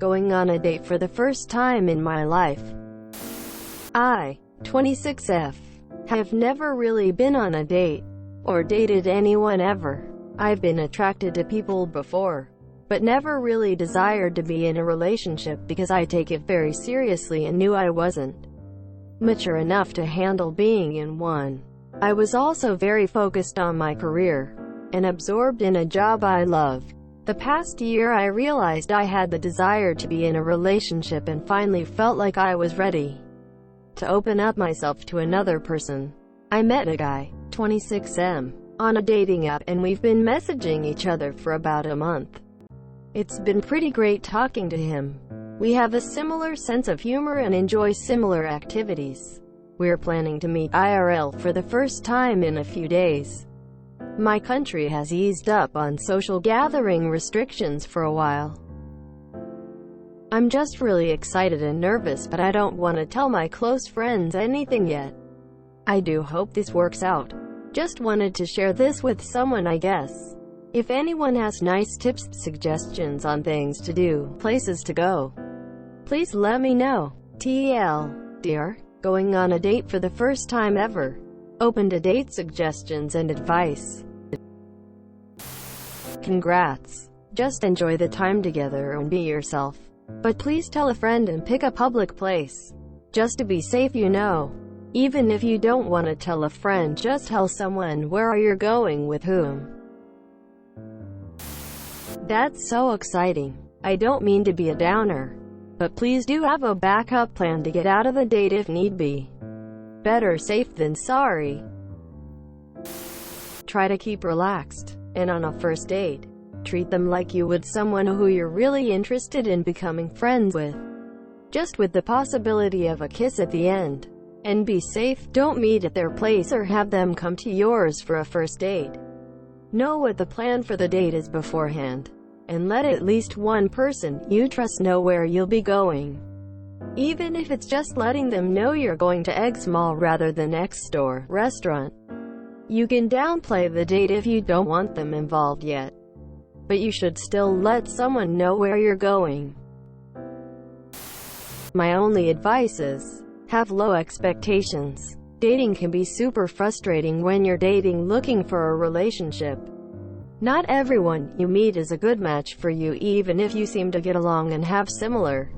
going on a date for the first time in my life. I, 26F, have never really been on a date, or dated anyone ever. I've been attracted to people before, but never really desired to be in a relationship because I take it very seriously and knew I wasn't mature enough to handle being in one. I was also very focused on my career, and absorbed in a job I love. The past year I realized I had the desire to be in a relationship and finally felt like I was ready to open up myself to another person. I met a guy, 26M, on a dating app and we've been messaging each other for about a month. It's been pretty great talking to him. We have a similar sense of humor and enjoy similar activities. We're planning to meet IRL for the first time in a few days. My country has eased up on social gathering restrictions for a while. I'm just really excited and nervous, but I don't want to tell my close friends anything yet. I do hope this works out. Just wanted to share this with someone, I guess. If anyone has nice tips, suggestions on things to do, places to go, please let me know. TL, dear, going on a date for the first time ever. Open to date suggestions and advice. Congrats. Just enjoy the time together and be yourself. But please tell a friend and pick a public place. Just to be safe, you know. Even if you don't want to tell a friend, just tell someone where you're going with whom. That's so exciting. I don't mean to be a downer, but please do have a backup plan to get out of the date if need be. Better safe than sorry. Try to keep relaxed, and on a first date, treat them like you would someone who you're really interested in becoming friends with. Just with the possibility of a kiss at the end. And be safe, don't meet at their place or have them come to yours for a first date. Know what the plan for the date is beforehand, and let at least one person you trust know where you'll be going. Even if it's just letting them know you're going to X Mall rather than X store, restaurant. You can downplay the date if you don't want them involved yet, but you should still let someone know where you're going. My only advice is, have low expectations. Dating can be super frustrating when you're dating looking for a relationship. Not everyone you meet is a good match for you, even if you seem to get along and have similar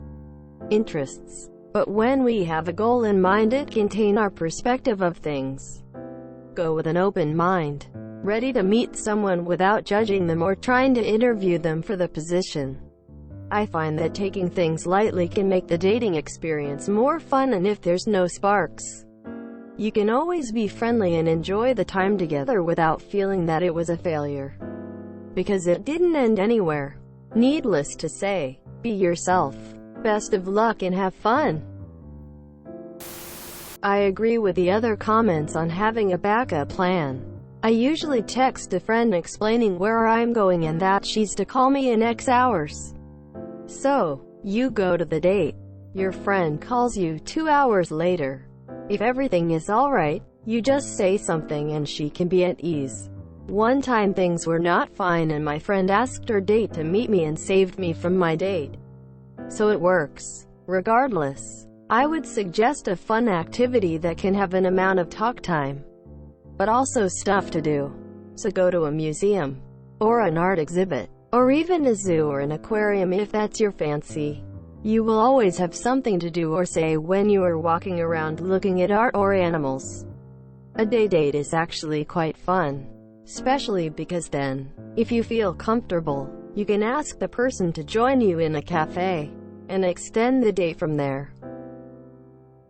interests. But when we have a goal in mind, it can taint our perspective of things. Go with an open mind, ready to meet someone without judging them or trying to interview them for the position. I find that taking things lightly can make the dating experience more fun, and if there's no sparks, you can always be friendly and enjoy the time together without feeling that it was a failure, because it didn't end anywhere. Needless to say, be yourself. Best of luck and have fun. I agree with the other comments on having a backup plan. I usually text a friend explaining where I'm going and that she's to call me in X hours. So, you go to the date. Your friend calls you 2 hours later. If everything is alright, you just say something and she can be at ease. One time things were not fine and my friend asked her date to meet me and saved me from my date. So it works. Regardless, I would suggest a fun activity that can have an amount of talk time, but also stuff to do. So go to a museum, or an art exhibit, or even a zoo or an aquarium if that's your fancy. You will always have something to do or say when you are walking around looking at art or animals. A day date is actually quite fun, especially because then, if you feel comfortable, you can ask the person to join you in a cafe, and extend the date from there.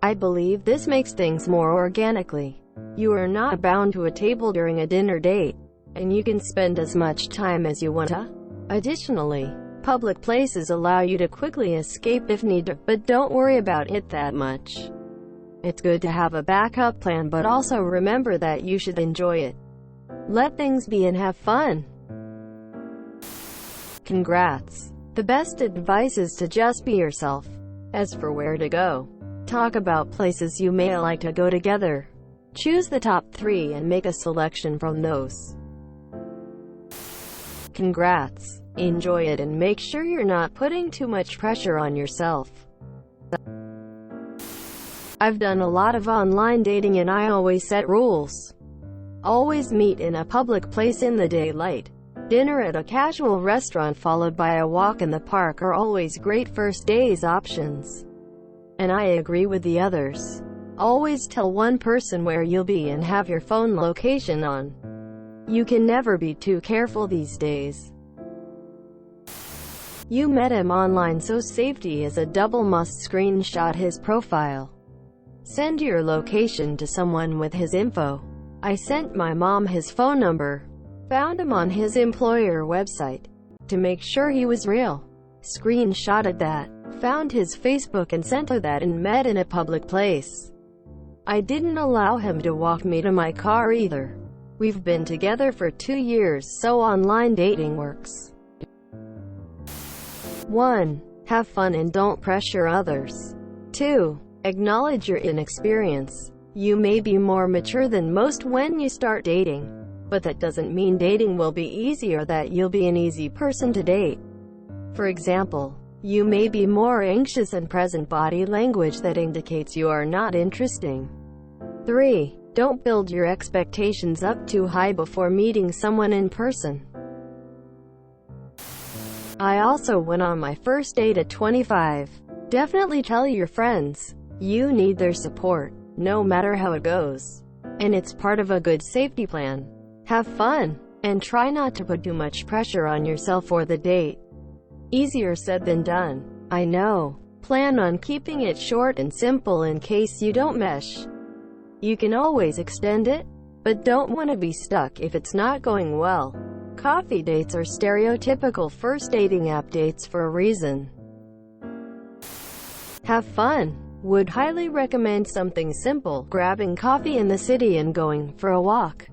I believe this makes things more organically. You are not bound to a table during a dinner date, and you can spend as much time as you want to. Additionally, public places allow you to quickly escape if needed, but don't worry about it that much. It's good to have a backup plan, but also remember that you should enjoy it. Let things be and have fun. Congrats. The best advice is to just be yourself. As for where to go, talk about places you may like to go together. Choose the top 3 and make a selection from those. Congrats. Enjoy it and make sure you're not putting too much pressure on yourself. I've done a lot of online dating and I always set rules. Always meet in a public place in the daylight. Dinner at a casual restaurant followed by a walk in the park are always great first days options. And I agree with the others. Always tell one person where you'll be and have your phone location on. You can never be too careful these days. You met him online, so safety is a double must. Screenshot his profile. Send your location to someone with his info. I sent my mom his phone number. Found him on his employer website. To make sure he was real. Screenshotted that. Found his Facebook and sent her that, and met in a public place. I didn't allow him to walk me to my car either. We've been together for 2 years, so online dating works. 1. Have fun and don't pressure others. 2. Acknowledge your inexperience. You may be more mature than most when you start dating, but that doesn't mean dating will be easy or that you'll be an easy person to date. For example, you may be more anxious and present body language that indicates you are not interesting. 3. Don't build your expectations up too high before meeting someone in person. I also went on my first date at 25. Definitely tell your friends. You need their support, no matter how it goes. And it's part of a good safety plan. Have fun, and try not to put too much pressure on yourself or the date. Easier said than done, I know. Plan on keeping it short and simple in case you don't mesh. You can always extend it, but don't want to be stuck if it's not going well. Coffee dates are stereotypical first dating app dates for a reason. Have fun. Would highly recommend something simple, grabbing coffee in the city and going for a walk.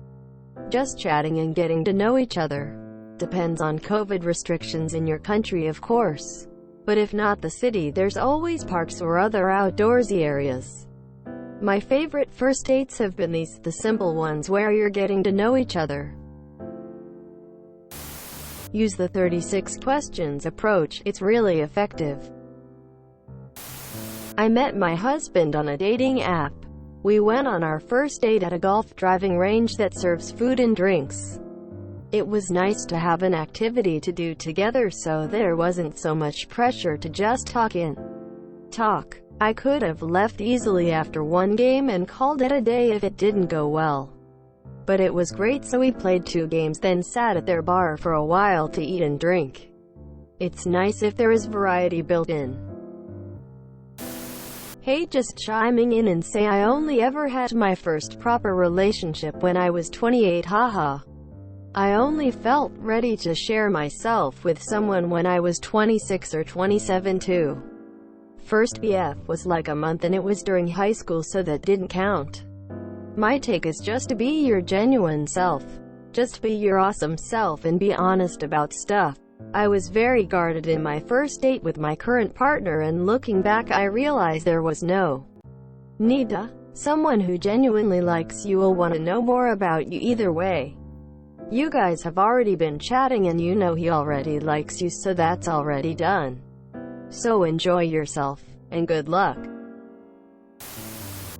Just chatting and getting to know each other. Depends on COVID restrictions in your country, of course. But if not the city, there's always parks or other outdoorsy areas. My favorite first dates have been these, the simple ones where you're getting to know each other. Use the 36 questions approach, it's really effective. I met my husband on a dating app. We went on our first date at a golf driving range that serves food and drinks. It was nice to have an activity to do together, so there wasn't so much pressure to just talk. I could have left easily after one game and called it a day if it didn't go well. But it was great, so we played 2 games, then sat at their bar for a while to eat and drink. It's nice if there is variety built in. Hey, just chiming in and say I only ever had my first proper relationship when I was 28, haha. I only felt ready to share myself with someone when I was 26 or 27 too. First BF was like a month and it was during high school, so that didn't count. My take is just to be your genuine self. Just be your awesome self and be honest about stuff. I was very guarded in my first date with my current partner, and looking back I realized there was no need to. Someone who genuinely likes you will want to know more about you either way. You guys have already been chatting and you know he already likes you, so that's already done. So enjoy yourself, and good luck.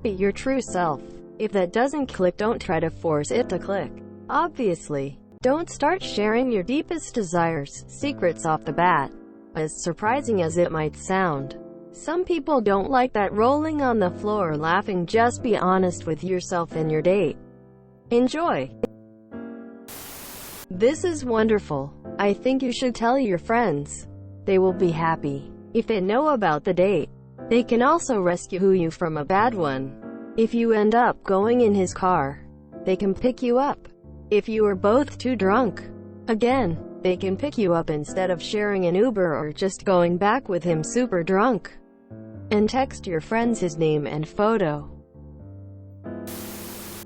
Be your true self. If that doesn't click, don't try to force it to click. Obviously, don't start sharing your deepest desires, secrets off the bat. As surprising as it might sound, some people don't like that rolling on the floor laughing. Just be honest with yourself and your date. Enjoy. This is wonderful. I think you should tell your friends. They will be happy if they know about the date. They can also rescue you from a bad one. If you end up going in his car, they can pick you up. If you are both too drunk, again, they can pick you up instead of sharing an Uber or just going back with him super drunk. And text your friends his name and photo.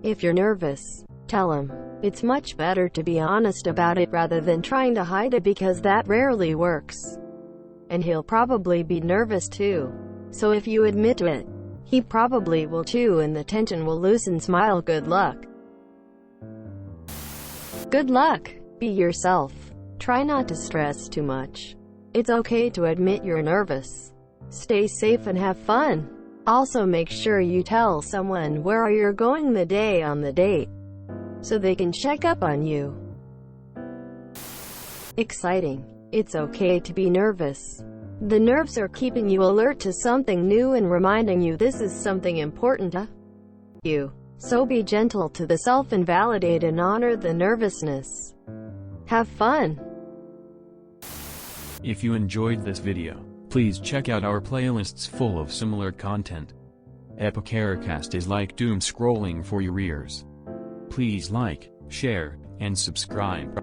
If you're nervous, tell him. It's much better to be honest about it rather than trying to hide it, because that rarely works. And he'll probably be nervous too. So if you admit to it, he probably will too, and the tension will loosen. Smile. Good luck. Good luck. Be yourself. Try not to stress too much. It's okay to admit you're nervous. Stay safe and have fun. Also make sure you tell someone where you're going the day on the date, so they can check up on you. Exciting. It's okay to be nervous. The nerves are keeping you alert to something new and reminding you this is something important to you. So be gentle to the self and validate and honor the nervousness. Have fun. If you enjoyed this video, please check out our playlists full of similar content. Epicaricast is like doom scrolling for your ears. Please like, share, and subscribe.